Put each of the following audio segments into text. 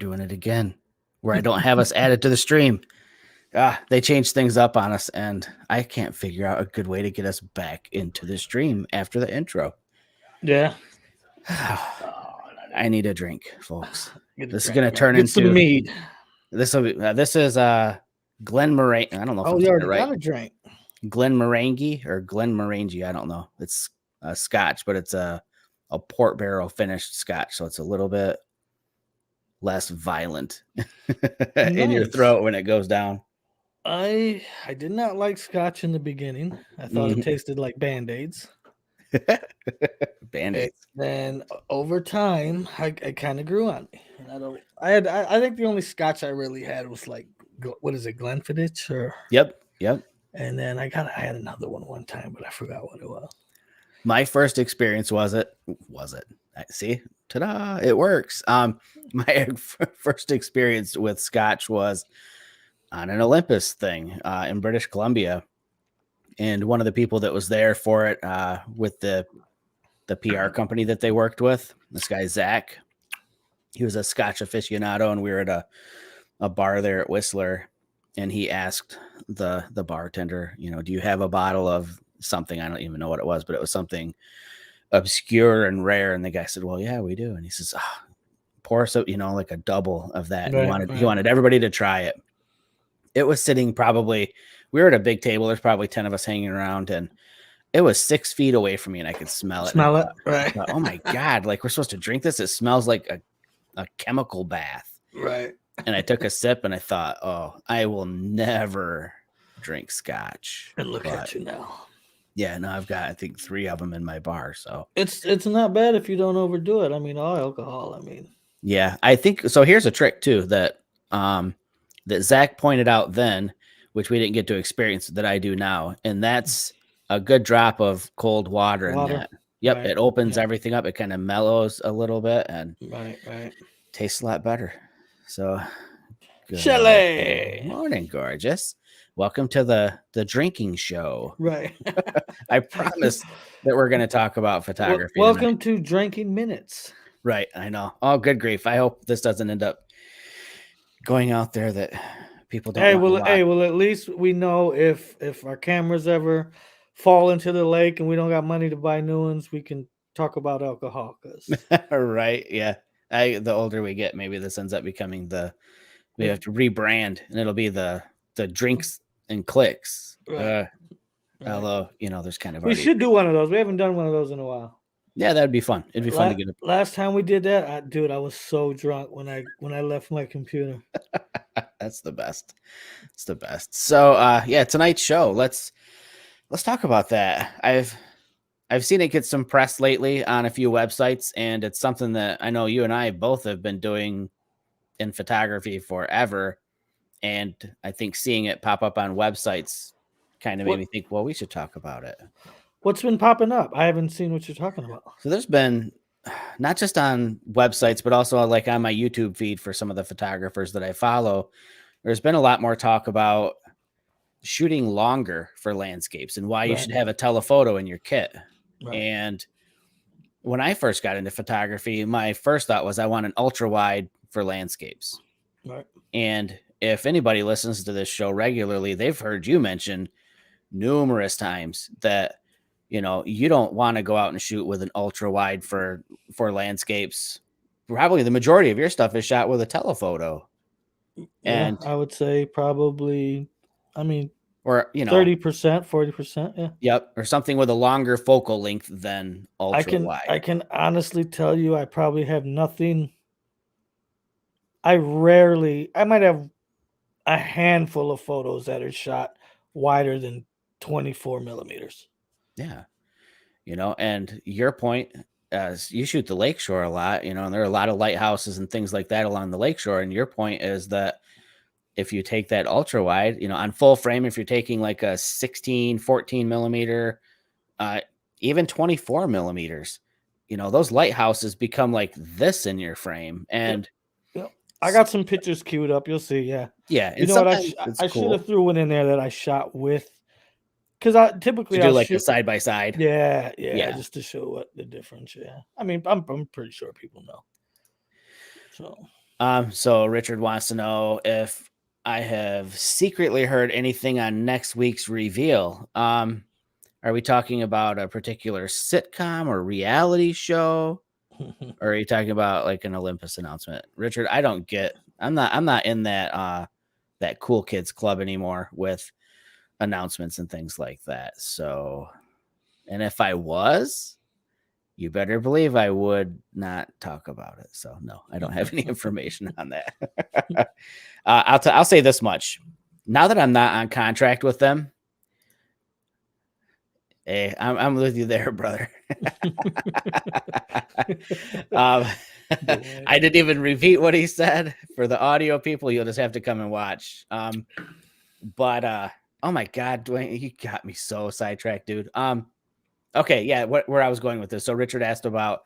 doing it again, where I don't have us added to the stream. They changed things up on us, and I can't figure out a good way to get us back into the stream after the intro. Yeah. I need a drink, folks. This is going to turn into some mead. This is Glen Morangi. I don't know if Oh, I'm you saying already it right. got a drink. Glen Morangi or Glen Morangi. I don't know. It's a Scotch, but it's a port barrel finished Scotch, so it's a little bit less violent in your throat when it goes down. I did not like Scotch in the beginning. I thought it tasted like Band-Aids. Band-Aids. Then over time, I kind of grew on me. And I think the only Scotch I really had was like, what is it, Glenfiddich or? Yep. And then I had another one time, but I forgot what it was. My first experience was it. See, ta-da! It works. My first experience with Scotch was on an Olympus thing in British Columbia, and one of the people that was there for it with the PR company that they worked with, this guy Zach, he was a Scotch aficionado, and we were at a bar there at Whistler, and he asked the bartender, do you have a bottle of something? I don't even know what it was, but it was something obscure and rare. And the guy said, well, yeah, we do. And he says, pour so like a double of that. And he wanted everybody to try it. It was sitting we were at a big table. There's probably 10 of us hanging around, and it was 6 feet away from me, and I could smell it. Right. Thought, oh my God, like we're supposed to drink this. It smells like a chemical bath. Right. And I took a sip and I thought, oh, I will never drink Scotch. And look at you now. Yeah, no, I've got, I think, 3 of them in my bar. So it's not bad if you don't overdo it. I mean, all alcohol. Yeah, I think so. Here's a trick too that that Zach pointed out then, which we didn't get to experience that I do now, and that's a good drop of cold water in that. Yep, right. It opens everything up. It kind of mellows a little bit and tastes a lot better. So, Shelley, morning, gorgeous. Welcome to the drinking show. Right. I promise that we're going to talk about photography. Welcome to Drinking Minutes. Right, I know. Oh, good grief! I hope this doesn't end up going out there that people don't. Well, at least we know if our cameras ever fall into the lake and we don't got money to buy new ones, we can talk about alcohol. Right? Yeah. The older we get, maybe this ends up becoming we have to rebrand, and it'll be the drinks and clicks. Right. Although there's kind of we should do one of those. We haven't done one of those in a while. Yeah, that'd be fun. It'd be fun to get it. Last time we did that, I was so drunk when I left my computer. That's the best. It's the best. So tonight's show. Let's talk about that. I've seen it get some press lately on a few websites, and it's something that I know you and I both have been doing in photography forever. And I think seeing it pop up on websites kind of made me think, well, we should talk about it. What's been popping up? I haven't seen what you're talking about. So there's been, not just on websites, but also like on my YouTube feed for some of the photographers that I follow, there's been a lot more talk about shooting longer for landscapes and why you should have a telephoto in your kit. Right. And when I first got into photography, my first thought was I want an ultra wide for landscapes. Right. And if anybody listens to this show regularly, they've heard you mention numerous times that you don't want to go out and shoot with an ultra wide for landscapes. Probably the majority of your stuff is shot with a telephoto. And I would say probably, or 30%, 40%. Yeah. Yep. Or something with a longer focal length than ultra wide. I can honestly tell you, I probably have nothing. I might have a handful of photos that are shot wider than 24 millimeters. Yeah. And your point, as you shoot the lakeshore a lot, and there are a lot of lighthouses and things like that along the lakeshore. And your point is that if you take that ultra wide, on full frame, if you're taking like a 16, 14 millimeter, even 24 millimeters, those lighthouses become like this in your frame. And I got some pictures queued up. You'll see. Yeah. Yeah. You know what? I should have threw one in there that I shot with, because I typically do like a side by side. Yeah, just to show what the difference. Yeah. I'm pretty sure people know. So So Richard wants to know if I have secretly heard anything on next week's reveal. Are we talking about a particular sitcom or reality show? Or are you talking about like an Olympus announcement? Richard, I'm not in that cool kids club anymore with announcements and things like that. So, and if I was, you better believe I would not talk about it. So no, I don't have any information on that. I'll say this much. Now that I'm not on contract with them, hey, I'm with you there, brother. I didn't even repeat what he said. For the audio people, you'll just have to come and watch. But oh my God, Dwayne, you got me so sidetracked, dude. Okay, yeah, where I was going with this. So Richard asked about,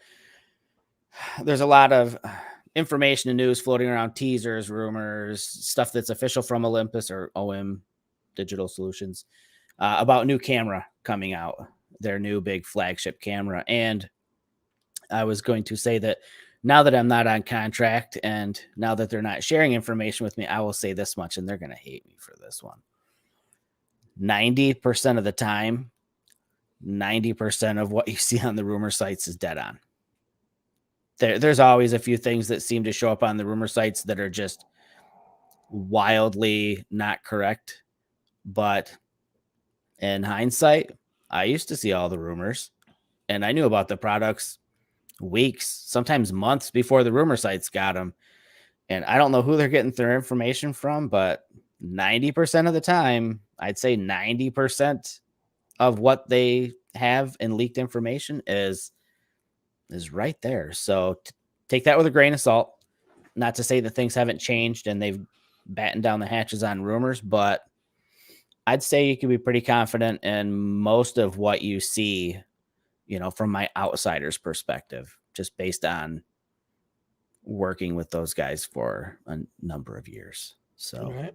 there's a lot of information and news floating around, teasers, rumors, stuff that's official from Olympus or OM Digital Solutions about new camera coming out, their new big flagship camera. And I was going to say that now that I'm not on contract and now that they're not sharing information with me, I will say this much, and they're going to hate me for this one. 90% of the time, 90% of what you see on the rumor sites is dead on. There's always a few things that seem to show up on the rumor sites that are just wildly not correct. But in hindsight, I used to see all the rumors and I knew about the products weeks, sometimes months before the rumor sites got them. And I don't know who they're getting their information from, but 90% of the time, I'd say 90% of what they have in leaked information is right there. So take that with a grain of salt. Not to say that things haven't changed and they've battened down the hatches on rumors, but I'd say you can be pretty confident in most of what you see, from my outsider's perspective, just based on working with those guys for a number of years. So Right.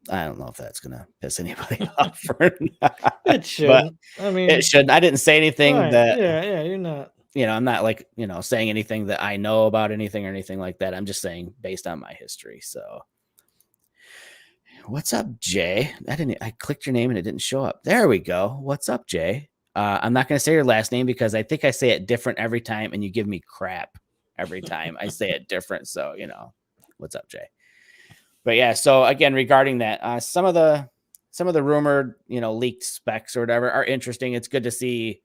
I don't know if that's going to piss anybody off or not. It shouldn't. I mean, it shouldn't. I didn't say anything that, yeah, you're not. I'm not like, saying anything that I know about anything or anything like that. I'm just saying based on my history. So what's up, Jay? I clicked your name and it didn't show up. There we go. What's up, Jay? I'm not going to say your last name because I think I say it different every time and you give me crap every time I say it different. So, what's up, Jay? But yeah, so again, regarding that, some of the rumored, leaked specs or whatever are interesting. It's good to see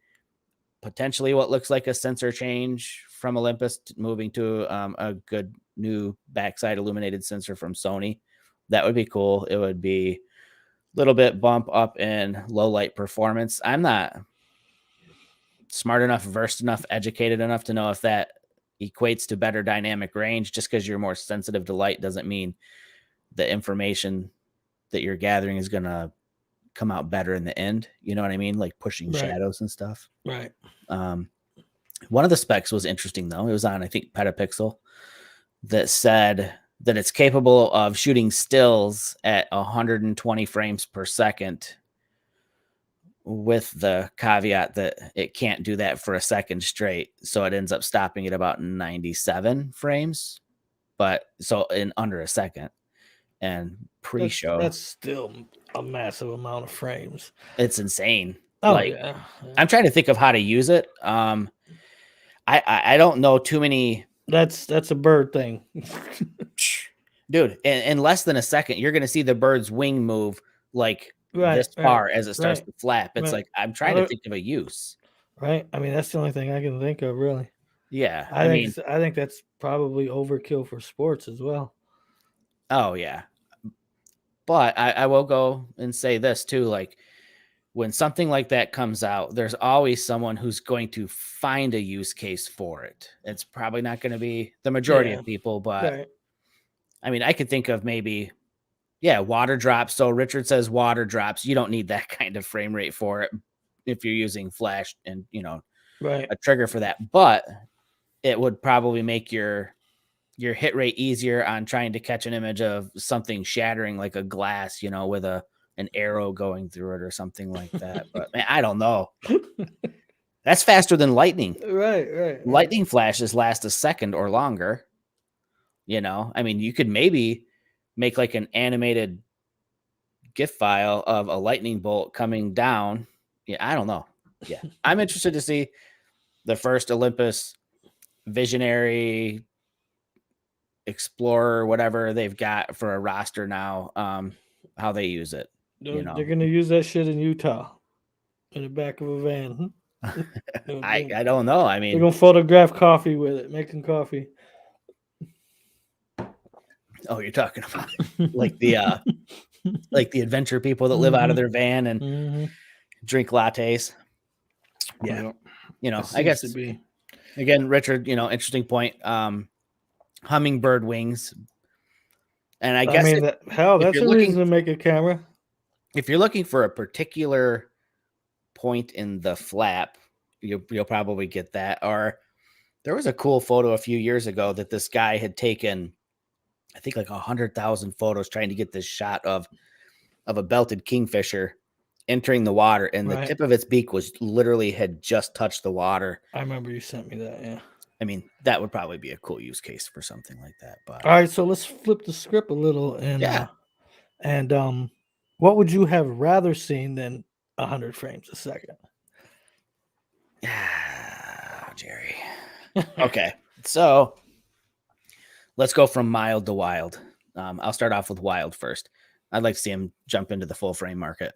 potentially what looks like a sensor change from Olympus moving to a good new backside illuminated sensor from Sony. That would be cool. It would be a little bit bump up in low light performance. I'm not smart enough, versed enough, educated enough to know if that equates to better dynamic range. Just because you're more sensitive to light doesn't mean the information that you're gathering is going to come out better in the end. You know what I mean? Like pushing shadows and stuff. Right. One of the specs was interesting though. It was on, I think, Petapixel, that said that it's capable of shooting stills at 120 frames per second, with the caveat that it can't do that for a second straight. So it ends up stopping at about 97 frames, but so in under a second. And pre-show, that's still a massive amount of frames. It's insane. Oh, yeah. I'm trying to think of how to use it. I don't know too many. That's a bird thing. Dude, in less than a second, you're going to see the bird's wing move like this far as it starts to flap. It's like, I'm trying to think of a use. Right. I mean, that's the only thing I can think of, really. Yeah. I think that's probably overkill for sports as well. Oh, yeah. But I will go and say this too. Like, when something like that comes out, there's always someone who's going to find a use case for it. It's probably not going to be the majority of people, but I mean, I could think of maybe, water drops. So Richard says water drops. You don't need that kind of frame rate for it if you're using flash and, a trigger for that. But it would probably make your hit rate easier on trying to catch an image of something shattering like a glass, with an arrow going through it or something like that. But man, I don't know. That's faster than lightning. Right. Lightning flashes last a second or longer. I mean, you could maybe make like an animated GIF file of a lightning bolt coming down. Yeah, I don't know. Yeah, I'm interested to see the first Olympus Visionary Explorer, whatever they've got for a roster now, how they use it. They're going to use that shit in Utah in the back of a van. I don't know. I They're mean, going to photograph coffee with it, making coffee. oh, you're talking about like the adventure people that live out of their van and drink lattes. Yeah. I guess again, Richard, interesting point. Hummingbird wings. And I guess mean, that's a reason to make a camera. If you're looking for a particular point in the flap, you'll probably get that. Or there was a cool photo a few years ago that this guy had taken, I think like 100,000 photos trying to get this shot of a belted kingfisher entering the water, and the tip of its beak was literally had just touched the water. I remember you sent me that. Yeah. I mean, that would probably be a cool use case for something like that. But all right, so let's flip the script a little, and what would you have rather seen than 100 frames a second? Jerry. Okay, so let's go from mild to wild. I'll start off with wild first. I'd like to see him jump into the full frame market.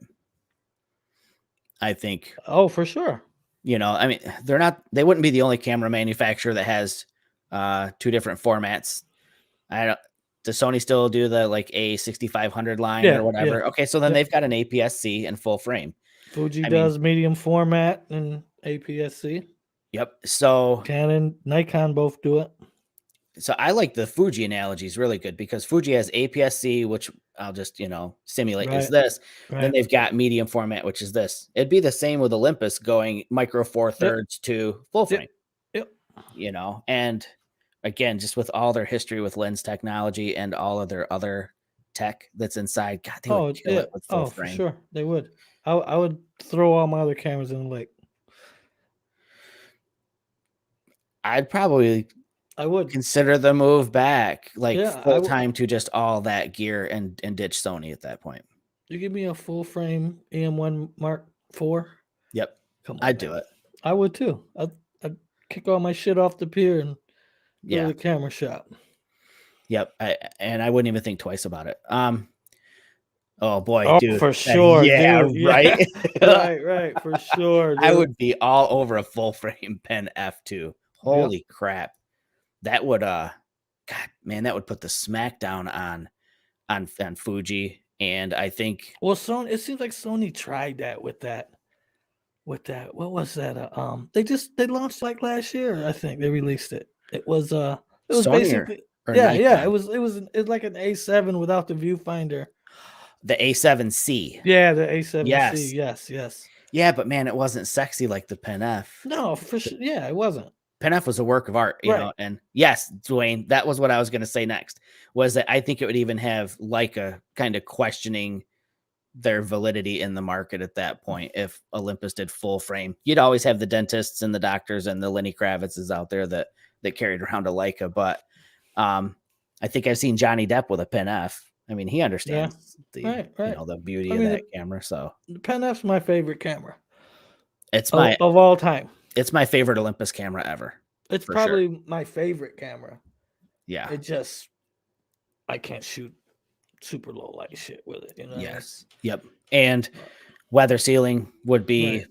I think. Oh, for sure. I mean, they wouldn't be the only camera manufacturer that has 2 different formats. Does Sony still do the like A6500 line or whatever? Yeah. Okay, so then they've got an APS-C and full frame. Fuji does medium format and APS-C. Yep. So Canon, Nikon both do it. So I like the Fuji analogy is really good because Fuji has APS-C, which I'll just, simulate is this. Right. Then they've got medium format, which is this. It'd be the same with Olympus going micro 4/3 to full frame. Yep. And again, just with all their history with lens technology and all of their other tech that's inside, God, they would kill it with full frame. For sure. They would. I would throw all my other cameras in the lake. I would consider the move back, full time to just all that gear and ditch Sony at that point. You give me a full frame EM1 Mark IV? Yep. Come on, I'd do it. I would too. I'd kick all my shit off the pier and go to the camera shop. Yep. I wouldn't even think twice about it. Oh boy, dude. For sure. Yeah, dude. right. right. For sure. Dude. I would be all over a full frame Pen F2. Holy crap. That would God, man, that would put the smackdown on Fuji. And I think Sony, it seems like Sony tried that with that. What was that? They launched like last year, I think. They released it. It was Sony basically it was like an A7 without the viewfinder. The A7C. Yeah, the A7C. Yes. Yeah, but man, it wasn't sexy like the Pen F. No, for sure. Yeah, it wasn't. Pen F was a work of art, you know, and yes, Dwayne, that was what I was going to say next, was that I think it would even have Leica kind of questioning their validity in the market at that point. If Olympus did full frame, you'd always have the dentists and the doctors and the Lenny Kravitzes out there that carried around a Leica. But I think I've seen Johnny Depp with a Pen F. I mean, he understands the beauty of that camera. So the Pen F's my favorite camera. It's of all time. It's my favorite Olympus camera ever. It's probably my favorite camera. Yeah. I can't shoot super low light shit with it. Yes. Yep. And weather sealing would be,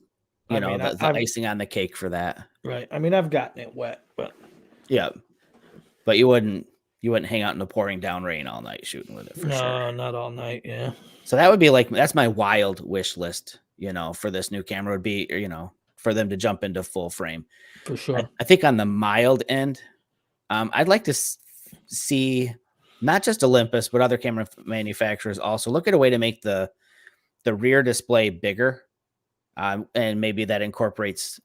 the icing on the cake for that. Right. I mean, I've gotten it wet, but. Yeah. But you wouldn't hang out in the pouring down rain all night shooting with it for sure. No, not all night. Yeah. So that would be that's my wild wish list, for this new camera would be, for them to jump into full frame. For sure. I think on the mild end, I'd like to see not just Olympus, but other camera manufacturers also look at a way to make the rear display bigger. And maybe that incorporates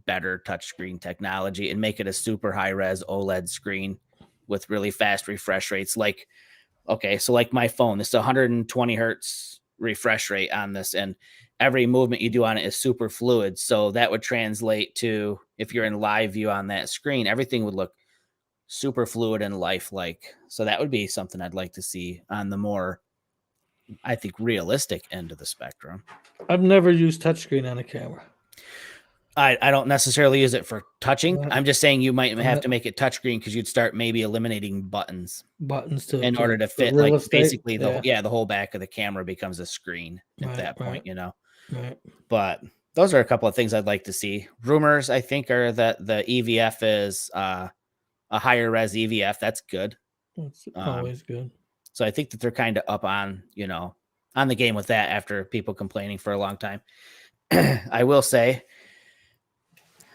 better touchscreen technology and make it a super high res OLED screen with really fast refresh rates. So my phone, this is 120 hertz refresh rate on this, and every movement you do on it is super fluid. So that would translate to, if you're in live view on that screen, everything would look super fluid and lifelike. So that would be something I'd like to see on the more, I think, realistic end of the spectrum. I've never used touchscreen on a camera. I don't necessarily use it for touching. I'm just saying you might have to make it touchscreen because you'd start maybe eliminating buttons in order to fit real like estate. basically the whole back of the camera becomes a screen at that point, you know. Right. But those are a couple of things I'd like to see. Rumors, I think, are that the EVF is a higher res EVF. That's good. It's always good. So I think that they're kind of up on, you know, on the game with that after people complaining for a long time. I will say,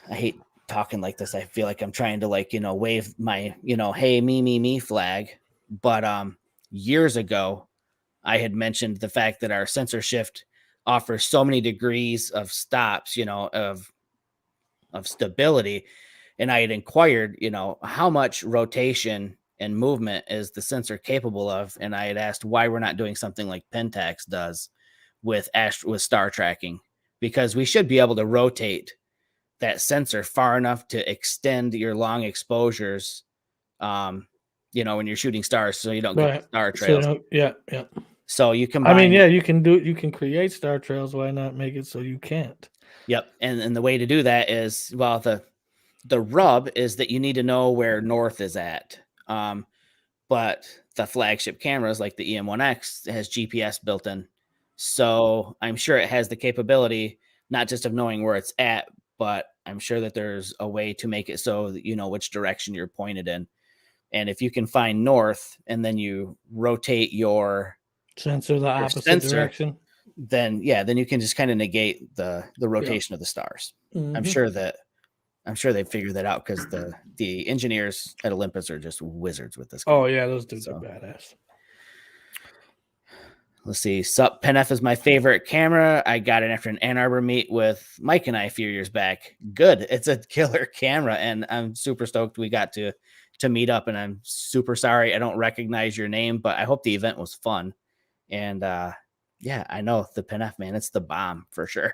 I hate talking like this. I feel like I'm trying to, like, you know, wave my, you know, hey, me flag. But years ago, I had mentioned the fact that our sensor shift offers so many degrees of stops, you know, of stability. And I had inquired, you know, how much rotation and movement is the sensor capable of? And I had asked why we're not doing something like Pentax does with star tracking, because we should be able to rotate that sensor far enough to extend your long exposures, you know, when you're shooting stars, so you don't get star trails. So, So you combine. I mean, you can create star trails. Why not make it so you can't? Yep. And the way to do that is, well, the rub is that you need to know where north is at. But the flagship cameras like the EM1X has GPS built in. So I'm sure it has the capability, not just of knowing where it's at, but I'm sure that there's a way to make it so that you know which direction you're pointed in. And if you can find north and then you rotate your sensor the opposite direction, then you can just kind of negate the rotation of the stars. I'm sure they figured that out because the engineers at Olympus are just wizards with this. Oh yeah, those dudes are badass. Let's see. Sup, PenF is my favorite camera. I got it after an Ann Arbor meet with Mike and I a few years back. Good. It's a killer camera, and I'm super stoked we got to meet up, and I'm super sorry I don't recognize your name, but I hope the event was fun. And yeah, I know the PenF, man. It's the bomb for sure.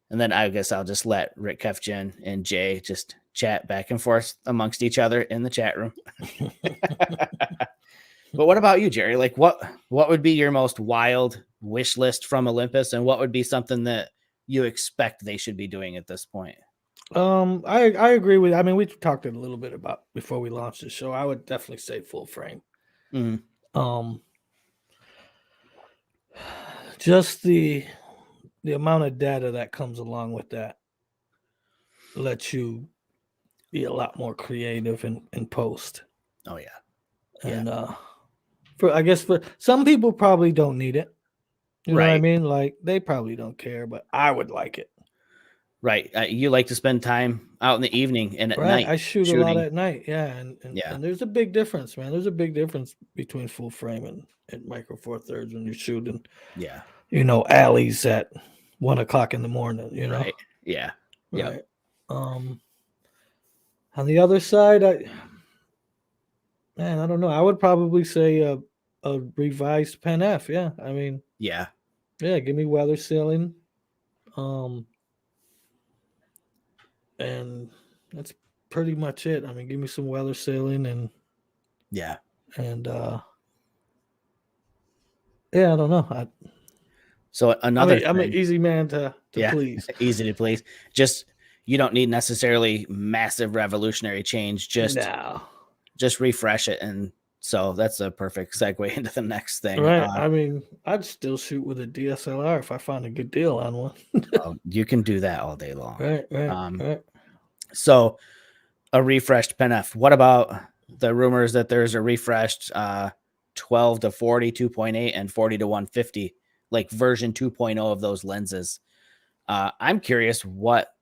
And then I guess I'll just let Rick Kefjan and Jay just chat back and forth amongst each other in the chat room. But what about you, Jerry? Like what would be your most wild wish list from Olympus, and what would be something that you expect they should be doing at this point? I agree with, I mean, we talked a little bit about before we launched the show. I would definitely say full frame. Mm-hmm. Just the amount of data that comes along with that lets you be a lot more creative in post. Oh yeah. And I guess for some people probably don't need it. You know what I mean? Like they probably don't care, but I would like it. Right. You like to spend time out in the evening and at night. I shoot a lot at night. Yeah. And there's a big difference, man. There's a big difference between full frame and micro four thirds when you're shooting. Yeah. You know, alleys at 1 o'clock in the morning, you know? Right. Yeah. Yeah. Right. On the other side, I don't know. I would probably say a revised PenF. Yeah. I mean, yeah, give me weather sealing. And that's pretty much it. I mean, give me some weather sealing and I don't know. So another I'm an easy man to please. Easy to please. Just you don't need necessarily massive revolutionary change. Just refresh it, and so that's a perfect segue into the next thing. Right. I mean, I'd still shoot with a DSLR if I find a good deal on one. You can do that all day long. Right. So a refreshed PenF. What about the rumors that there's a refreshed 12 to 40 2.8 and 40 to 150, like version 2.0 of those lenses? I'm curious what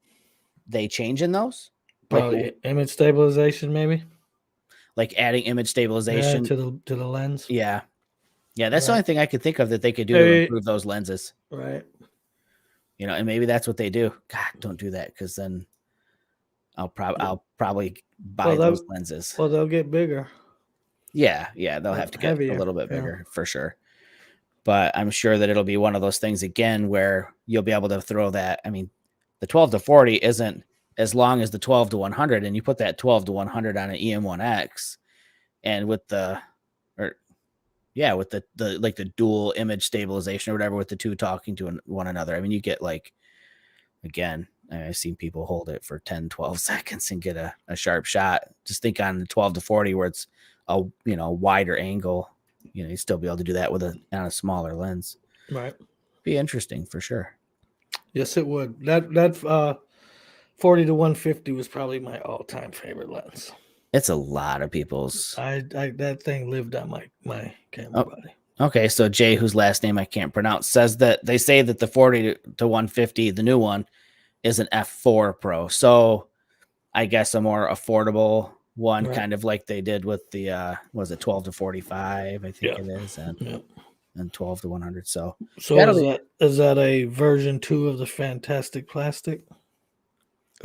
they change in those. Probably image stabilization, maybe. Like adding image stabilization to the lens. Yeah. That's the only thing I could think of that they could do to improve those lenses. Right. You know, and maybe that's what they do. God, don't do that, because then I'll probably buy those lenses. Well, they'll get bigger. Yeah, they'll have to get heavier, a little bit bigger for sure. But I'm sure that it'll be one of those things again where you'll be able to throw that. I mean, the 12 to 40 isn't as long as the 12 to 100, and you put that 12 to 100 on an EM1X, and with the like the dual image stabilization or whatever, with the two talking to one another, I mean, you get like, again, I've seen people hold it for 10, 12 seconds and get a sharp shot. Just think on the 12 to 40 where it's a wider angle, you still be able to do that on a smaller lens. Right. Be interesting for sure. Yes, it would. That 40 to 150 was probably my all-time favorite lens. It's a lot of people's. That thing lived on my camera body. Okay, so Jay, whose last name I can't pronounce, says that they say that the 40 to 150, the new one, is an F4 Pro. So I guess a more affordable one, right, kind of like they did with the was it 12 to 45, I think it is, and 12 to 100. So is that a version 2 of the Fantastic Plastic?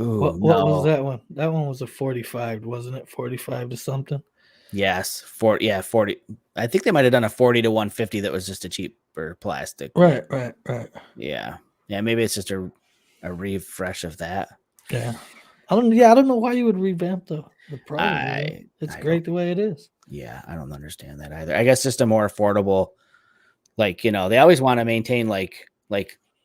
Ooh, what was that one? That one was a 45, wasn't it? 45 to something. Yes, 40. I think they might have done a 40 to 150 that was just a cheaper plastic. Right. Yeah. Maybe it's just a refresh of that. Yeah. I don't know why you would revamp the Pro. It's great the way it is. Yeah, I don't understand that either. I guess just a more affordable, like, they always want to maintain like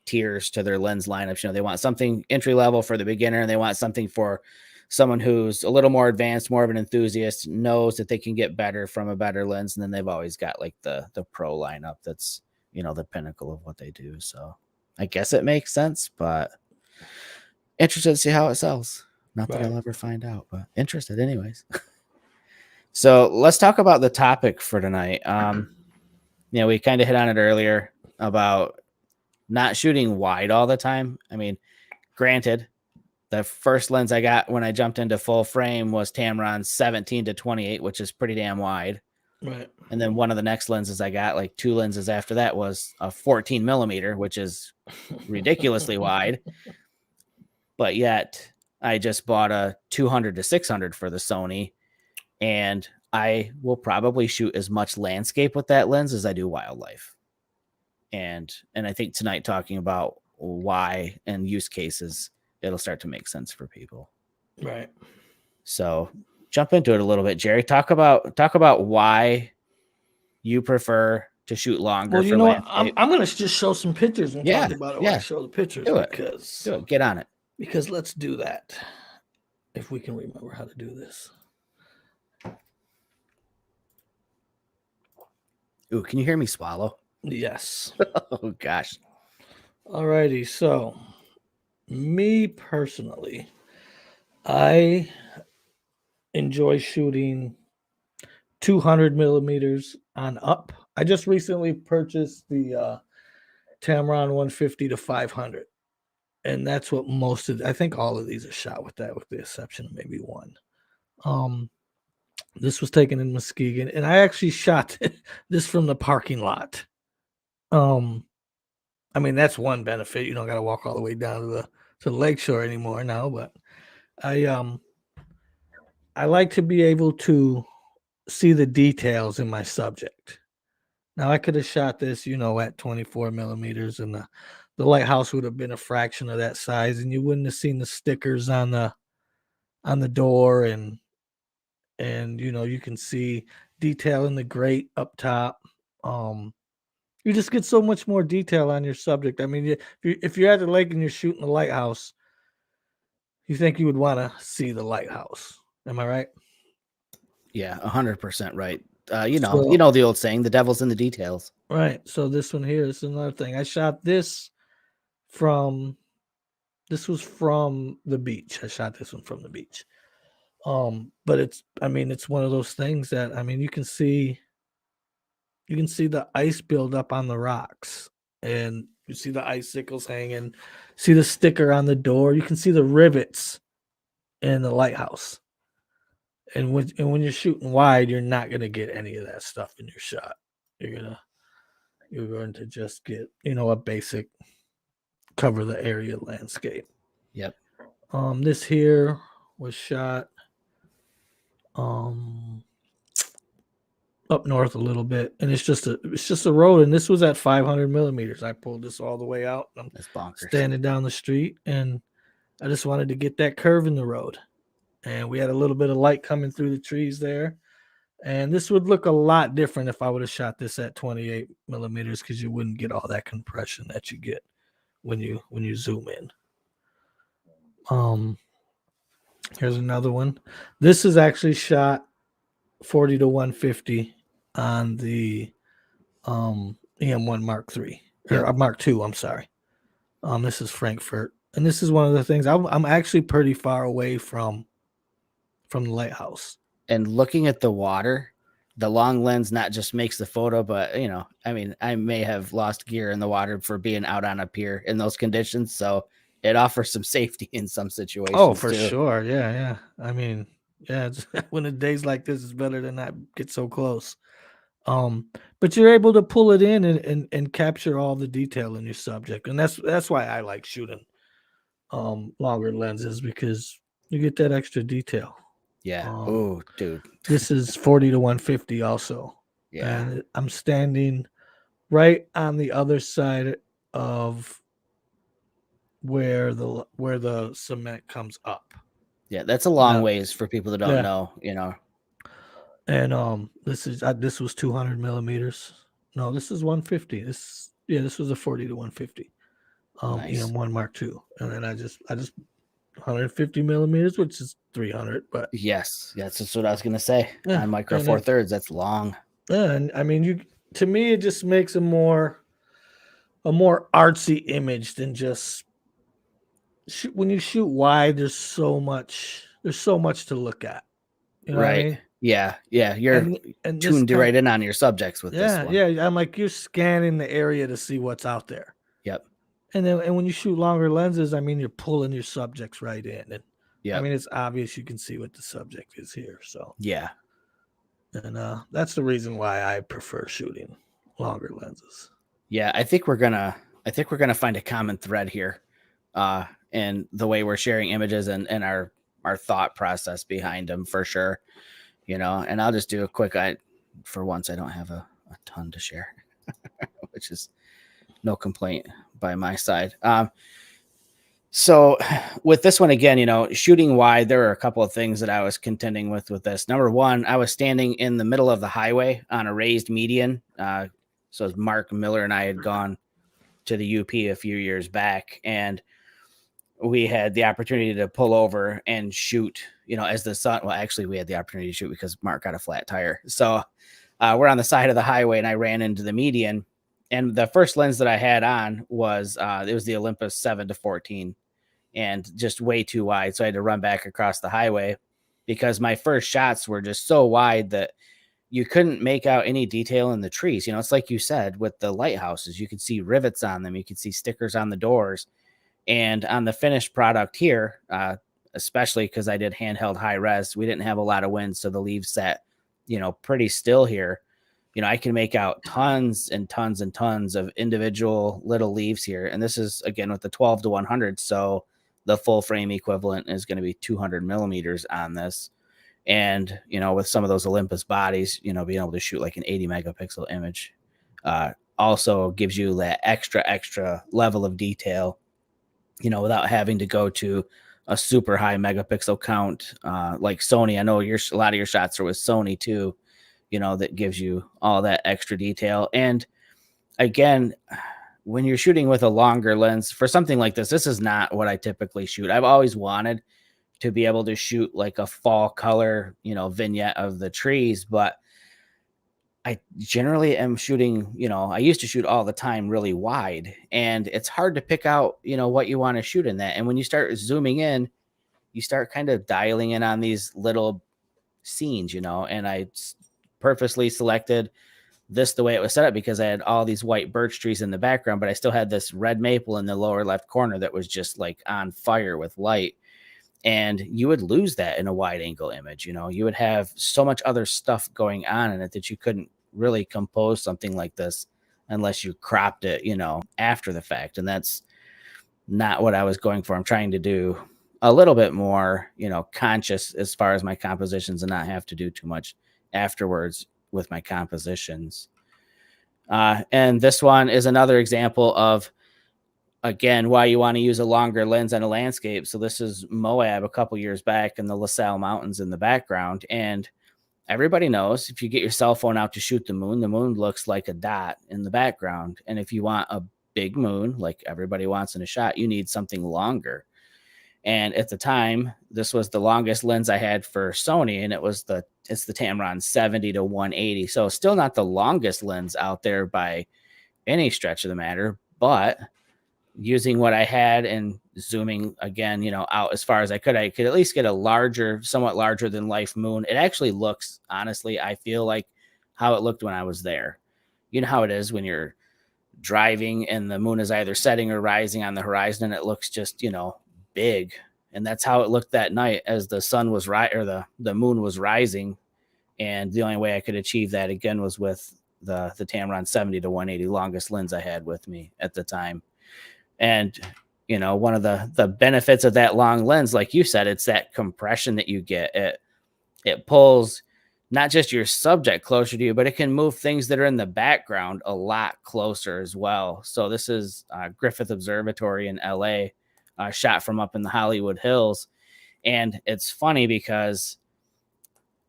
tiers to their lens lineups. They want something entry level for the beginner, and they want something for someone who's a little more advanced, more of an enthusiast, knows that they can get better from a better lens. And then they've always got like the Pro lineup that's, the pinnacle of what they do. So I guess it makes sense, but interested to see how it sells. Not that I'll ever find out, but interested anyways. So let's talk about the topic for tonight. We kind of hit on it earlier about not shooting wide all the time. I mean, granted, the first lens I got when I jumped into full frame was Tamron's 17 to 28, which is pretty damn wide. Right. And then one of the next lenses I got, like 2 lenses after that, was a 14 millimeter, which is ridiculously wide. But yet I just bought a 200 to 600 for the Sony, and I will probably shoot as much landscape with that lens as I do wildlife. And I think tonight, talking about why and use cases, it'll start to make sense for people. Right. So jump into it a little bit, Jerry. Talk about why you prefer to shoot longer. Well, what? I'm going to just show some pictures and talk about it while I show the pictures. Do it. Get on it. Because let's do that. If we can remember how to do this. Ooh, can you hear me swallow? Yes. Oh, gosh. All righty. So, me personally, I enjoy shooting 200 millimeters on up. I just recently purchased the Tamron 150 to 500. And that's what I think all of these are shot with that, with the exception of maybe one. This was taken in Muskegon, and I actually shot this from the parking lot. I mean, that's one benefit. You don't got to walk all the way down to the lakeshore anymore now, but I like to be able to see the details in my subject. Now, I could have shot this, at 24 millimeters, and the Lighthouse would have been a fraction of that size, and you wouldn't have seen the stickers on the door, and you can see detail in the grate up top. You just get so much more detail on your subject. I mean, if you're at the lake and you're shooting the Lighthouse, you think you would want to see the Lighthouse. Am I right? Yeah, 100% right. You know the old saying, the devil's in the details. Right. So this one here is another thing. I shot this was from the beach. I shot this one from the beach. But it's one of those things that, you can see the ice build up on the rocks, and you see the icicles hanging, see the sticker on the door. You can see the rivets in the Lighthouse. And when you're shooting wide, you're not going to get any of that stuff in your shot. You're going to just get, a basic cover the area landscape. Yep. This here was shot up north a little bit, and it's just a road, and this was at 500 millimeters. I pulled this all the way out. I'm That's bonkers. Standing down the street, and I just wanted to get that curve in the road. And we had a little bit of light coming through the trees there. And this would look a lot different if I would have shot this at 28 millimeters, because you wouldn't get all that compression that you get when you zoom in. Here's another one. This is actually shot 40 to 150 on the EM1 Mark III or Mark II. I'm sorry. This is Frankfurt, and this is one of the things I'm actually pretty far away from the lighthouse. And looking at the water, the long lens not just makes the photo, but I mean, I may have lost gear in the water for being out on a pier in those conditions, so it offers some safety in some situations. Oh, for too. sure. Yeah. I mean, yeah, when the days like this, it's better to not get so close. But you're able to pull it in and capture all the detail in your subject, and that's why I like shooting longer lenses, because you get that extra detail. Yeah. Oh, dude. This is 40 to 150 also. Yeah. And I'm standing right on the other side of where the cement comes up. Yeah, that's a long ways for people that don't know, And this was 200 millimeters. No, this is 150. This was a 40 to 150. Nice. EM1 Mark II. And then I just 150 millimeters, which is 300. But yes, that's what I was gonna say. Yeah, on Micro Four Thirds, that's long. Yeah, and I mean, to me, it just makes a more artsy image than just when you shoot wide. There's so much to look at. You know right. what I mean? Yeah. You're and tuned right in on your subjects with this one. Yeah. I'm like, you're scanning the area to see what's out there. Yep. And when you shoot longer lenses, I mean, you're pulling your subjects right in. And yeah, I mean, it's obvious you can see what the subject is here. So yeah. And that's the reason why I prefer shooting longer lenses. Yeah, I think we're gonna find a common thread here, in the way we're sharing images and our thought process behind them, for sure. And I'll just do a quick. For once, I don't have a ton to share, which is no complaint by my side. So with this one again, shooting wide, there were a couple of things that I was contending with this. Number one, I was standing in the middle of the highway on a raised median. So as Mark Miller and I had gone to the UP a few years back, and we had the opportunity to pull over and shoot, as the sun. Well, actually, we had the opportunity to shoot because Mark got a flat tire. So we're on the side of the highway, and I ran into the median. And the first lens that I had on was it was the Olympus 7-14, and just way too wide. So I had to run back across the highway because my first shots were just so wide that you couldn't make out any detail in the trees. It's like you said with the lighthouses, you could see rivets on them, you could see stickers on the doors. And on the finished product here, especially because I did handheld high res, we didn't have a lot of wind, so the leaves sat, pretty still here. I can make out tons and tons and tons of individual little leaves here. And this is, again, with the 12 to 100. So the full frame equivalent is going to be 200 millimeters on this. And, with some of those Olympus bodies, being able to shoot like an 80 megapixel image also gives you that extra level of detail, without having to go to a super high megapixel count like Sony. I know a lot of your shots are with Sony too. That gives you all that extra detail. And again, when you're shooting with a longer lens for something like this is not what I typically shoot. I've always wanted to be able to shoot like a fall color, vignette of the trees, but I generally am shooting, I used to shoot all the time really wide, and it's hard to pick out, what you want to shoot in that. And when you start zooming in, you start kind of dialing in on these little scenes, and I purposely selected this the way it was set up because I had all these white birch trees in the background, but I still had this red maple in the lower left corner that was just like on fire with light. And you would lose that in a wide angle image. You would have so much other stuff going on in it that you couldn't really compose something like this unless you cropped it, after the fact. And that's not what I was going for. I'm trying to do a little bit more, conscious as far as my compositions and not have to do too much afterwards with my compositions. And this one is another example of again, why you want to use a longer lens on a landscape. So this is Moab a couple years back, and the LaSalle Mountains in the background. And everybody knows if you get your cell phone out to shoot the moon looks like a dot in the background. And if you want a big moon, like everybody wants in a shot, you need something longer. And at the time, this was the longest lens I had for Sony, and it's the Tamron 70 to 180. So still not the longest lens out there by any stretch of the matter, but using what I had and zooming again, out as far as I could at least get a larger, somewhat larger than life moon. It actually looks, honestly, I feel like how it looked when I was there. You know how it is when you're driving and the moon is either setting or rising on the horizon, and it looks just, big. And that's how it looked that night as the sun was the moon was rising. And the only way I could achieve that again was with the Tamron 70 to 180 longest lens I had with me at the time. And, one of the benefits of that long lens, like you said, it's that compression that you get. It pulls not just your subject closer to you, but it can move things that are in the background a lot closer as well. So this is Griffith Observatory in LA, shot from up in the Hollywood Hills. And it's funny because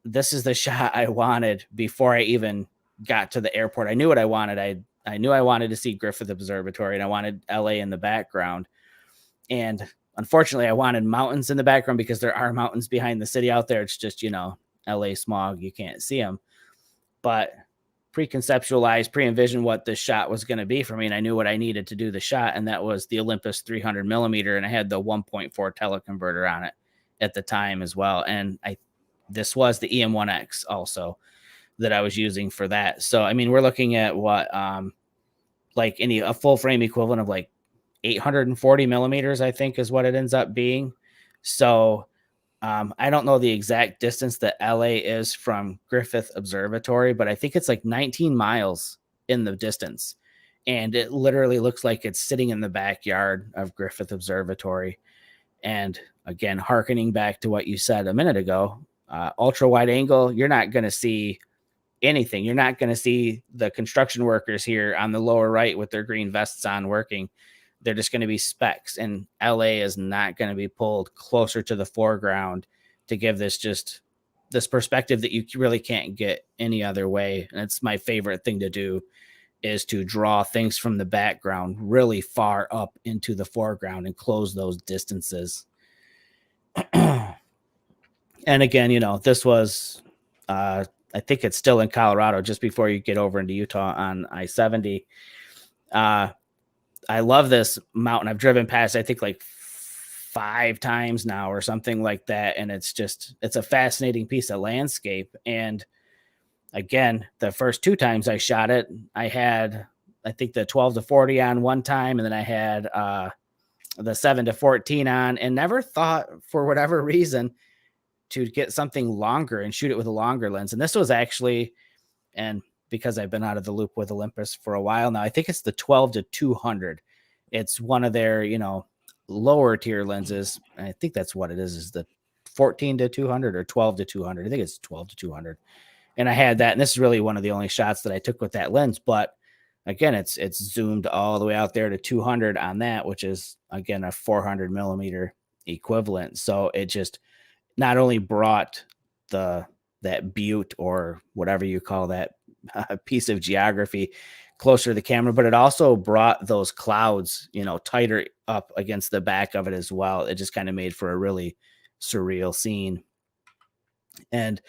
this is the shot I wanted before I even got to the airport. I knew what I wanted. I knew I wanted to see Griffith Observatory, and I wanted LA in the background. And unfortunately, I wanted mountains in the background because there are mountains behind the city out there. It's just, LA smog. You can't see them. But pre-conceptualized, pre-envisioned what this shot was going to be for me. And I knew what I needed to do the shot. And that was the Olympus 300 millimeter. And I had the 1.4 teleconverter on it at the time as well. And this was the EM1X also that I was using for that. So, I mean, we're looking at what, like a full frame equivalent of like 840 millimeters, I think is what it ends up being. So I don't know the exact distance that LA is from Griffith Observatory, but I think it's like 19 miles in the distance. And it literally looks like it's sitting in the backyard of Griffith Observatory. And again, hearkening back to what you said a minute ago, ultra wide angle, you're not going to see anything. You're not going to see the construction workers here on the lower right with their green vests on working. They're just going to be specks, and LA is not going to be pulled closer to the foreground to give this perspective that you really can't get any other way. And it's my favorite thing to do, is to draw things from the background really far up into the foreground and close those distances. And again, this was, I think it's still in Colorado, just before you get over into Utah on I-70. I love this mountain. I've driven past, I think, like 5 times now or something like that. And it's a fascinating piece of landscape. And again, the first 2 times I shot it, I had, I think, the 12 to 40 on one time. And then I had the 7 to 14 on, and never thought, for whatever reason, to get something longer and shoot it with a longer lens. And this was actually, and because I've been out of the loop with Olympus for a while now, I think it's the 12 to 200. It's one of their, lower tier lenses. I think that's what it is the 14 to 200 or 12 to 200. I think it's 12 to 200. And I had that, and this is really one of the only shots that I took with that lens. But again, it's zoomed all the way out there to 200 on that, which is, again, a 400 millimeter equivalent. So it just not only brought that butte, or whatever you call that piece of geography, closer to the camera, but it also brought those clouds, tighter up against the back of it as well. It just kind of made for a really surreal scene. And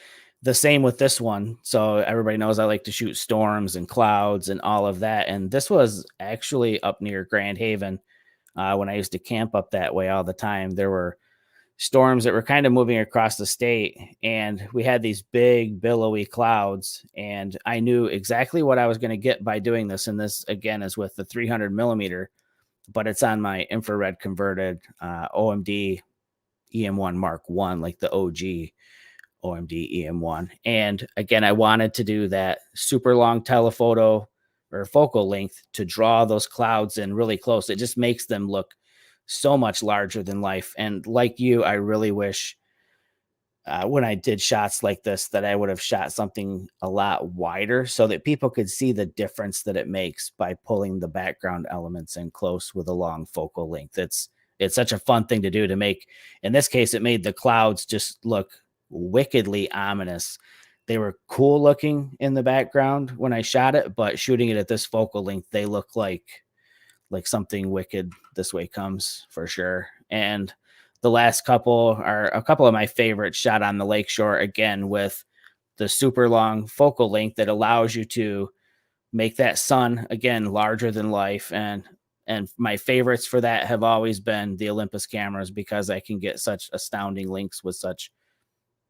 the same with this one. So everybody knows I like to shoot storms and clouds and all of that. And this was actually up near Grand Haven. When I used to camp up that way all the time, there were storms that were kind of moving across the state, and we had these big billowy clouds, and I knew exactly what I was going to get by doing this. And this, again, is with the 300 millimeter, but it's on my infrared converted OMD EM1 Mark 1, like the OG OMD EM1. And again, I wanted to do that super long telephoto or focal length to draw those clouds in really close. It just makes them look so much larger than life. And like you, I really wish when I did shots like this, that I would have shot something a lot wider so that people could see the difference that it makes by pulling the background elements in close with a long focal length. It's such a fun thing to do, to make. In this case, it made the clouds just look wickedly ominous. They were cool looking in the background when I shot it, but shooting it at this focal length, they look like something wicked this way comes for sure. And the last couple are a couple of my favorites, shot on the lakeshore, again with the super long focal length that allows you to make that sun again larger than life. And my favorites for that have always been the Olympus cameras, because I can get such astounding lengths with such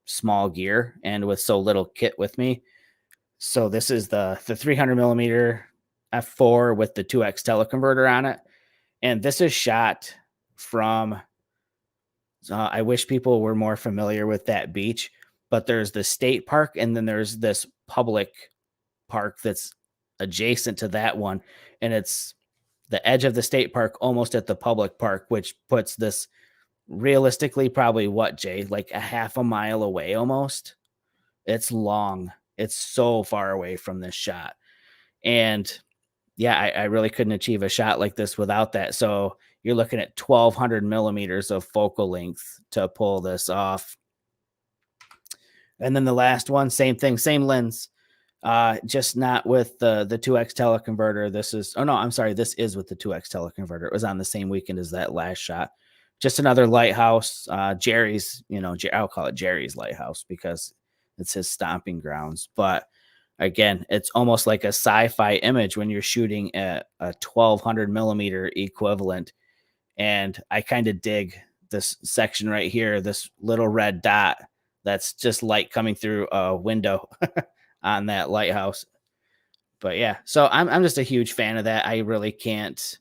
small gear and with so little kit with me. So this is the 300 millimeter f4 with the 2x teleconverter on it. And this is shot from, I wish people were more familiar with that beach, but there's the state park and then there's this public park that's adjacent to that one. And it's the edge of the state park almost at the public park, which puts this realistically probably what, Jay, like a half a mile away almost. It's long. It's so far away from this shot. And yeah, I really couldn't achieve a shot like this without that. So you're looking at 1200 millimeters of focal length to pull this off. And then the last one, same thing, same lens, just not with the 2x teleconverter. This is, oh no, I'm sorry, this is with the 2x teleconverter. It was on the same weekend as that last shot. Just another Lighthouse, Jerry's, I'll call it Jerry's Lighthouse because it's his stomping grounds. But again, it's almost like a sci-fi image when you're shooting at a 1200 millimeter equivalent. And I kind of dig this section right here, this little red dot that's just light coming through a window on that lighthouse. But yeah, so I'm just a huge fan of that. I really can't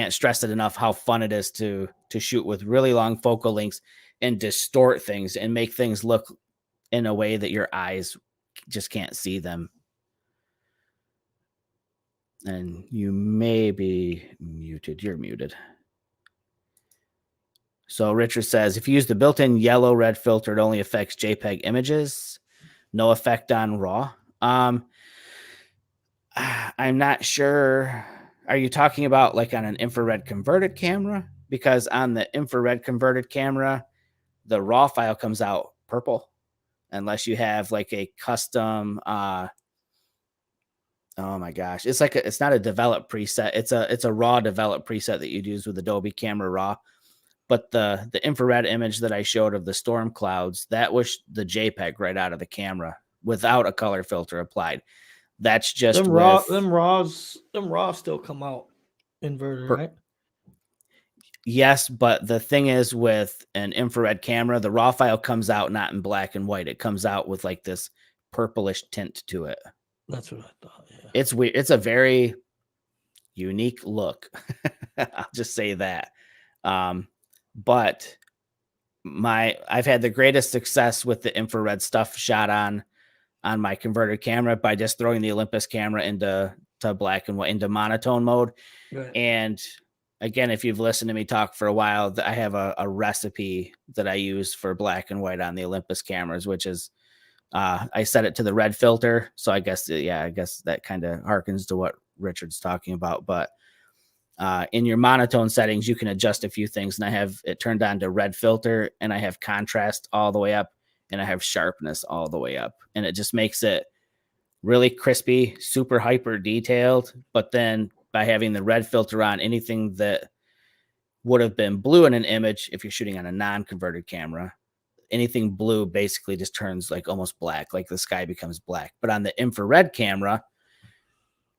stress it enough how fun it is to shoot with really long focal lengths and distort things and make things look in a way that your eyes just can't see them. And you may be muted. You're muted. So Richard says, if you use the built-in yellow red filter, it only affects JPEG images, no effect on RAW. I'm not sure. Are you talking about like on an infrared converted camera? Because on the infrared converted camera, the RAW file comes out purple, unless you have like a custom. Oh my gosh, it's not a developed preset. It's a RAW developed preset that you'd use with Adobe Camera Raw. But the infrared image that I showed of the storm clouds, that was the JPEG right out of the camera without a color filter applied. That's just them raw still come out inverted, right? Yes, but the thing is, with an infrared camera, the raw file comes out not in black and white. It comes out with like this purplish tint to it. That's what I thought. Yeah. It's weird. It's a very unique look. I'll just say that. But I've had the greatest success with the infrared stuff shot on my converted camera by just throwing the Olympus camera into black and white, into monotone mode. Right. And again, if you've listened to me talk for a while, I have a recipe that I use for black and white on the Olympus cameras, which is I set it to the red filter. So I guess that kind of harkens to what Richard's talking about. But in your monotone settings, you can adjust a few things, and I have it turned on to red filter, and I have contrast all the way up, and I have sharpness all the way up, and it just makes it really crispy, super hyper detailed. But then by having the red filter on, anything that would have been blue in an image, if you're shooting on a non-converted camera, anything blue basically just turns like almost black, like the sky becomes black. But on the infrared camera,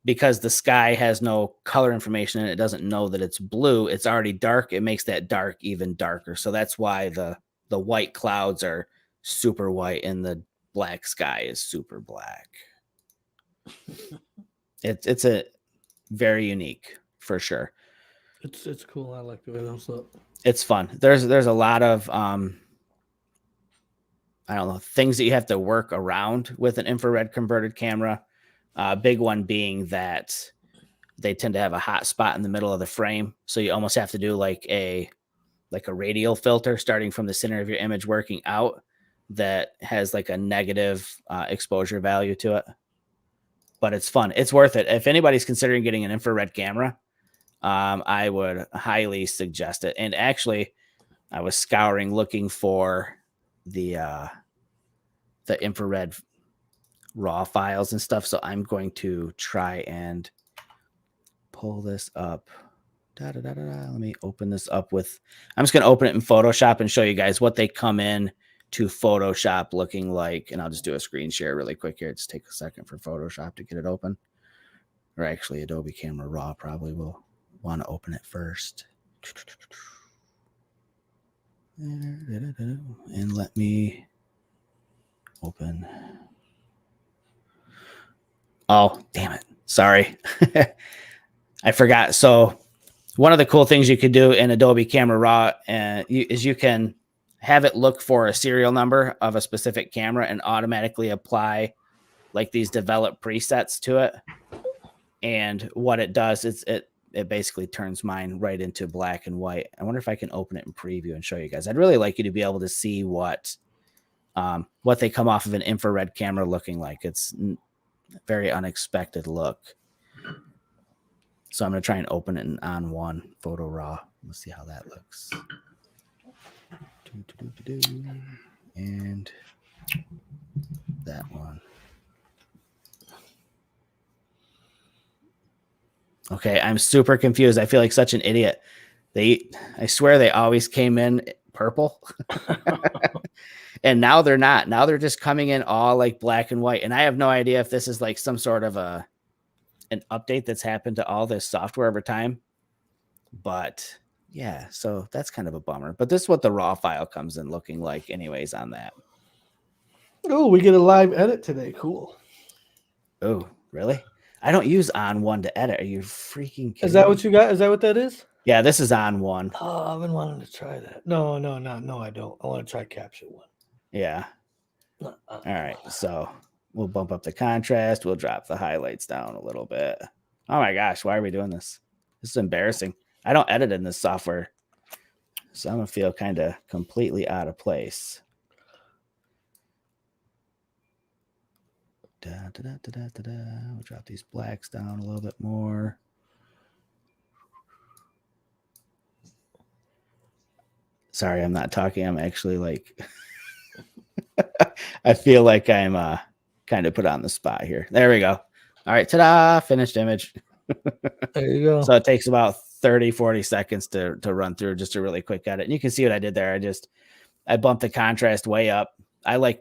because the sky has no color information and it doesn't know that it's blue, it's already dark. It makes that dark even darker. So that's why the white clouds are super white and the black sky is super black. It's a very unique for sure. It's cool. I like the way those look. It's fun. There's a lot of I don't know, things that you have to work around with an infrared converted camera. Big one being that they tend to have a hot spot in the middle of the frame. So you almost have to do like a like a radial filter starting from the center of your image working out that has like a negative exposure value to it. But it's fun. It's worth it. If anybody's considering getting an infrared camera, I would highly suggest it. And actually, I was scouring looking for the infrared raw files and stuff. So I'm going to try and pull this up. Let me open this up with, I'm just going to open it in Photoshop and show you guys what they come in to Photoshop looking like. And I'll just do a screen share really quick here. Just take a second for Photoshop to get it open. Or actually Adobe Camera Raw probably will want to open it first. And let me open. Oh, damn it. Sorry. I forgot. So one of the cool things you could do in Adobe Camera Raw is you can have it look for a serial number of a specific camera and automatically apply like these developed presets to it. And what it does is it basically turns mine right into black and white. I wonder if I can open it in preview and show you guys. I'd really like you to be able to see what they come off of an infrared camera looking like. It's a very unexpected look. So I'm going to try and open it in on one photo raw. Let's see how that looks. And that one. Okay, I'm super confused. I feel like such an idiot. I swear they always came in purple. And now they're not. Now they're just coming in all like black and white. And I have no idea if this is like some sort of an update that's happened to all this software over time. But yeah, so that's kind of a bummer. But this is what the raw file comes in looking like anyways on that. Oh, we get a live edit today. Cool. Oh, really? I don't use On One to edit. Are you freaking kidding Is that me? what you got? Is that what that is? Yeah, this is On One. Oh, I've been wanting to try that. No, I don't. I want to try Capture One. Yeah. All right. So we'll bump up the contrast. We'll drop the highlights down a little bit. Oh my gosh, why are we doing this? This is embarrassing. I don't edit in this software. So I'm going to feel kind of completely out of place. We'll drop these blacks down a little bit more. Sorry, I'm not talking. I'm actually like, I feel like I'm kind of put on the spot here. There we go. All right, ta-da, finished image. There you go. So it takes about 30, 40 seconds to run through just a really quick edit. And you can see what I did there. I bumped the contrast way up. I like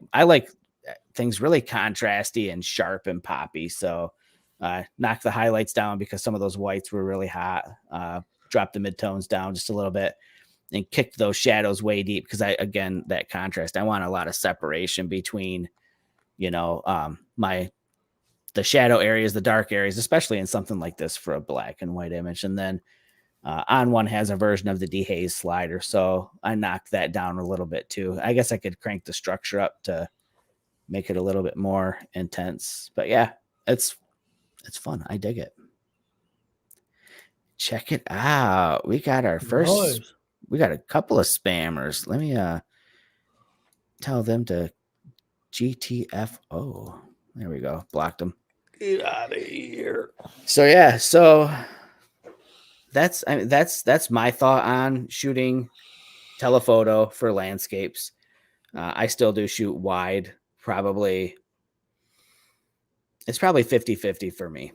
things really contrasty and sharp and poppy. So knock the highlights down because some of those whites were really hot. Drop the midtones down just a little bit and kick those shadows way deep because that contrast, I want a lot of separation between, the shadow areas, the dark areas, especially in something like this for a black and white image. And then On One has a version of the dehaze slider. So I knocked that down a little bit too. I guess I could crank the structure up to make it a little bit more intense. But yeah, it's fun. I dig it. Check it out. We got our first, we got a couple of spammers. Let me tell them to GTFO. There we go. Blocked them. Get out of here. So yeah, so that's my thought on shooting telephoto for landscapes. I still do shoot wide. It's probably 50-50 for me.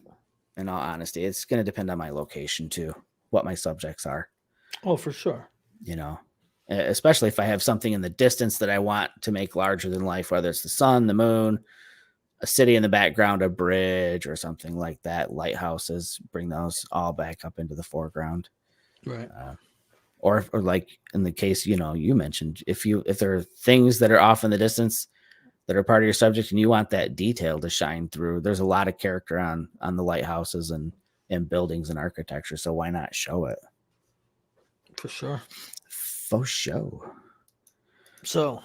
In all honesty, it's going to depend on my location too, what my subjects are. Oh, for sure. Especially if I have something in the distance that I want to make larger than life, whether it's the sun, the moon, a city in the background, a bridge or something like that. Lighthouses, bring those all back up into the foreground. Right. Or like in the case, you mentioned, if there are things that are off in the distance that are part of your subject and you want that detail to shine through, there's a lot of character on the lighthouses and buildings and architecture. So why not show it? For sure. Faux show. So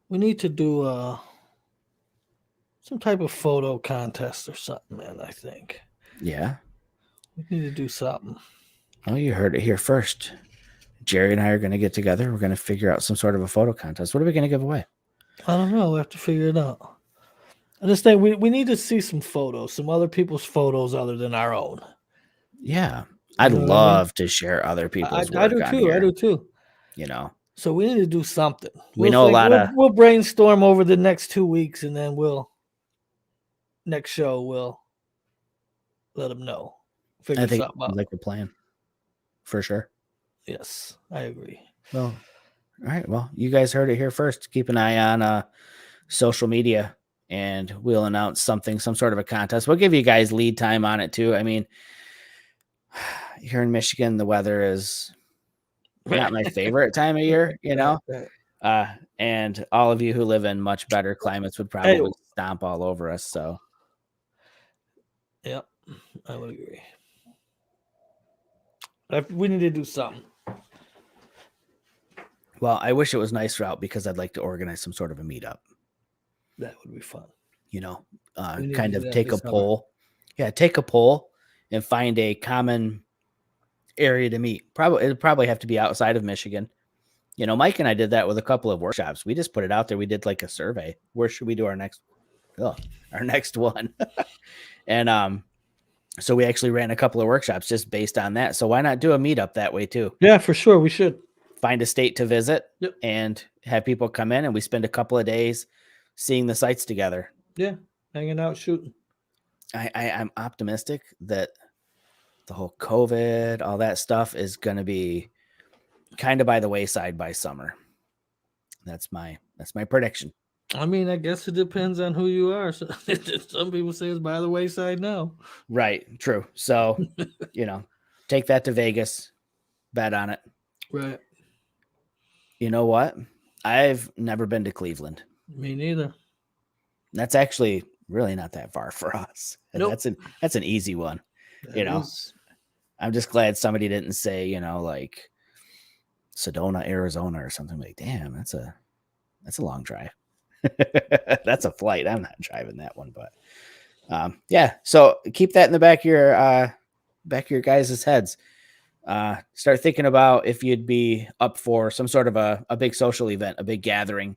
we need to do some type of photo contest or something, man, I think. Yeah. We need to do something. Oh, you heard it here first. Jerry and I are going to get together. We're going to figure out some sort of a photo contest. What are we going to give away? I don't know. We have to figure it out. I just think we need to see some photos, some other people's photos other than our own. Yeah. You I'd know what I mean? love to share other people's I work do on too. I here. do too. You know, So we need to do something. we know a lot of. We'll brainstorm over the next 2 weeks, and then next show we'll let them know. Figure I think something out. like the plan for sure. Yes, I agree. Well, all right. Well, you guys heard it here first. Keep an eye on social media, and we'll announce something, some sort of a contest. We'll give you guys lead time on it too. I mean, here in Michigan, the weather is not my favorite time of year, you know. Right. And all of you who live in much better climates would probably stomp all over us. So, yep, I would agree. We need to do something. Well, I wish it was nicer out because I'd like to organize some sort of a meetup. That would be fun. You know, We need kind to of do that take a this summer. poll. Yeah, take a poll and find a common area to meet. It'd probably have to be outside of Michigan. You know, Mike and I did that with a couple of workshops. We just put it out there. We did like a survey. Where should we do our next one? And so we actually ran a couple of workshops just based on that. So why not do a meetup that way too? Yeah, for sure. We should find a state to visit. Yep. And have people come in, and we spend a couple of days seeing the sites together. Yeah, hanging out, shooting. I'm optimistic that the whole COVID, all that stuff is going to be kind of by the wayside by summer. That's my prediction. I mean, I guess it depends on who you are. So, some people say it's by the wayside now. Right. True. So, you know, take that to Vegas, bet on it. Right. You know what? I've never been to Cleveland. Me neither. That's actually really not that far for us. Nope. That's an easy one. You know, I'm just glad somebody didn't say, you know, like Sedona, Arizona or something. Like, damn, that's a long drive. That's a flight. I'm not driving that one, but yeah. So keep that in the back of your guys' heads. Start thinking about if you'd be up for some sort of a big social event, a big gathering.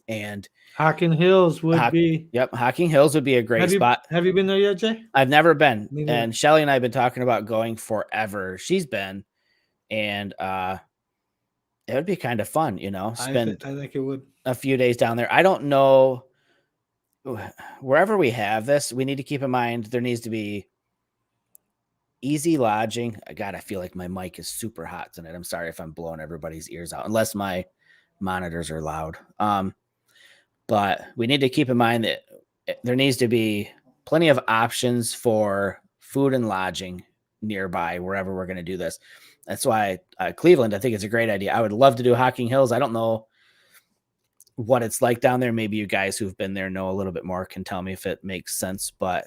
And Hocking Hills would be. Yep, Hocking Hills would be a great spot. Have you been there yet, Jay? I've never been. And Shelly and I have been talking about going forever. She's been, and it would be kind of fun, you know. I think it would. A few days down there. I don't know. Wherever we have this, we need to keep in mind there needs to be easy lodging. God, I feel like my mic is super hot tonight. I'm sorry if I'm blowing everybody's ears out, unless my monitors are loud. But we need to keep in mind that there needs to be plenty of options for food and lodging nearby wherever we're going to do this. That's why Cleveland, I think it's a great idea. I would love to do Hocking Hills. I don't know what it's like down there. Maybe you guys who've been there know a little bit more, can tell me if it makes sense, but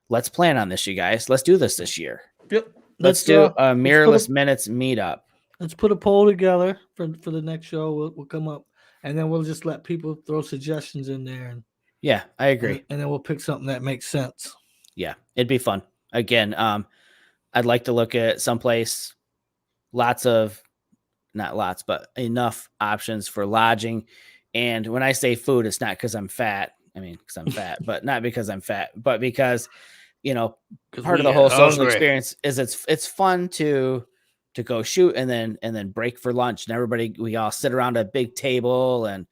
let's plan on this, you guys. Let's do this year. Yep. Let's do a Mirrorless Minutes meetup. Let's put a poll together for the next show. We'll come up, and then we'll just let people throw suggestions in there. And yeah, I agree. And then we'll pick something that makes sense. Yeah, it'd be fun. Again, I'd like to look at someplace, not lots, but enough options for lodging. And when I say food, it's not because I'm fat. I mean, because I'm fat, but not because I'm fat, but because, you know, part of the whole social experience is it's fun to go shoot and then break for lunch, and we all sit around a big table and,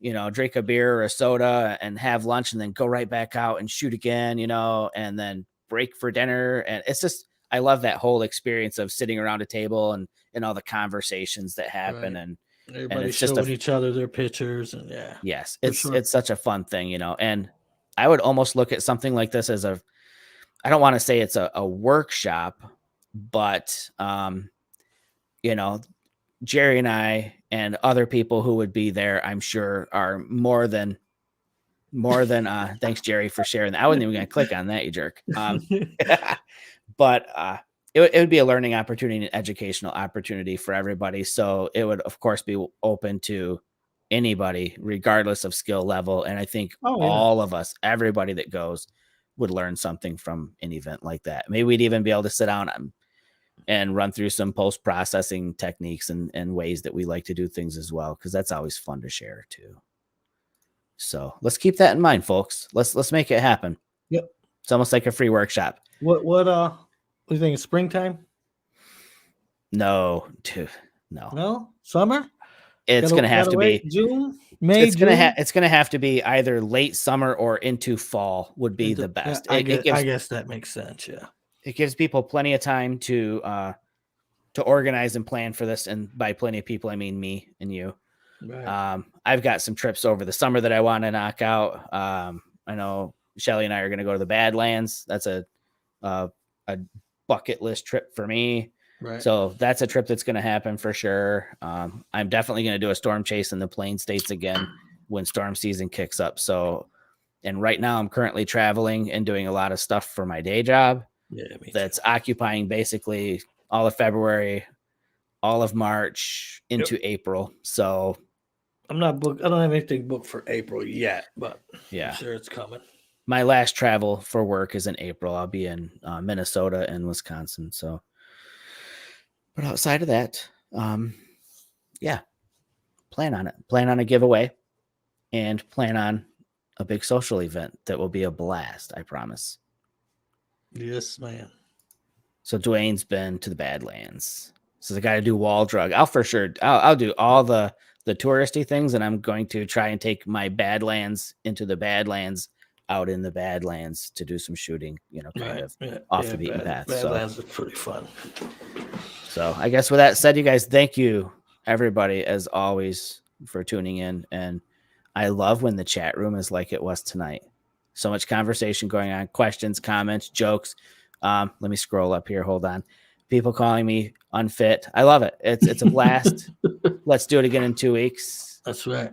you know, drink a beer or a soda and have lunch and then go right back out and shoot again, you know, and then break for dinner. And it's just, I love that whole experience of sitting around a table and all the conversations that happen. Right. And everybody's showing each other their pictures. And yes, it's such a fun thing, you know. And I would almost look at something like this as I don't want to say it's a workshop, but, you know, Jerry and I and other people who would be there, I'm sure, are more than thanks, Jerry, for sharing that. I wasn't even going to click on that, you jerk. But it would be a learning opportunity, an educational opportunity for everybody. So it would, of course, be open to anybody, regardless of skill level. And I think all of us, everybody that goes, would learn something from an event like that. Maybe we'd even be able to sit down and run through some post-processing techniques and ways that we like to do things as well, because that's always fun to share too. So let's keep that in mind, folks. Let's make it happen. Yep. It's almost like a free workshop. What do you think? Springtime? No. No? Summer? It's going to have to be June, May. It's going to have to be either late summer or into fall would be the best. Yeah, I guess that makes sense. Yeah. It gives people plenty of time to organize and plan for this. And by plenty of people, I mean me and you. Right. I've got some trips over the summer that I want to knock out. I know Shelly and I are going to go to the Badlands. That's a bucket list trip for me. Right. So that's a trip that's going to happen for sure. I'm definitely going to do a storm chase in the Plain States again when storm season kicks up. So, and right now I'm currently traveling and doing a lot of stuff for my day job. Yeah, that's occupying basically all of February, all of March into April. So I'm not booked. I don't have anything booked for April yet, but yeah, I'm sure it's coming. My last travel for work is in April. I'll be in Minnesota and Wisconsin. So, but outside of that, yeah, plan on it. Plan on a giveaway and plan on a big social event that will be a blast. I promise. Yes, man. So Dwayne's been to the Badlands. So I got to do wall drug. I'll do all the touristy things, and I'm going to try and take my Badlands into the Badlands, out in the Badlands to do some shooting, kind of off the beaten path. Badlands are pretty fun. So I guess with that said, you guys, thank you everybody as always for tuning in. And I love when the chat room is like it was tonight. So much conversation going on, questions, comments, jokes. Let me scroll up here. Hold on. People calling me unfit. I love it. It's a blast. Let's do it again in 2 weeks. That's right.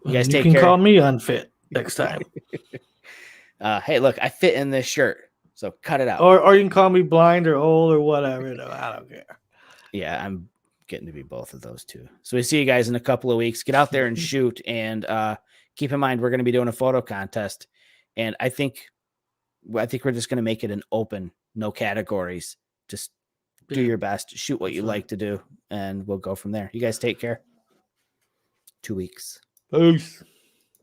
You guys take care. You can call me unfit next time. Hey, look, I fit in this shirt, so cut it out. Or you can call me blind or old or whatever. I don't care. Yeah, I'm getting to be both of those too. So we see you guys in a couple of weeks. Get out there and shoot. And keep in mind, we're going to be doing a photo contest. And I think we're just going to make it an open, no categories. Just do your best, shoot what you like to do, and we'll go from there. You guys take care. 2 weeks. Peace.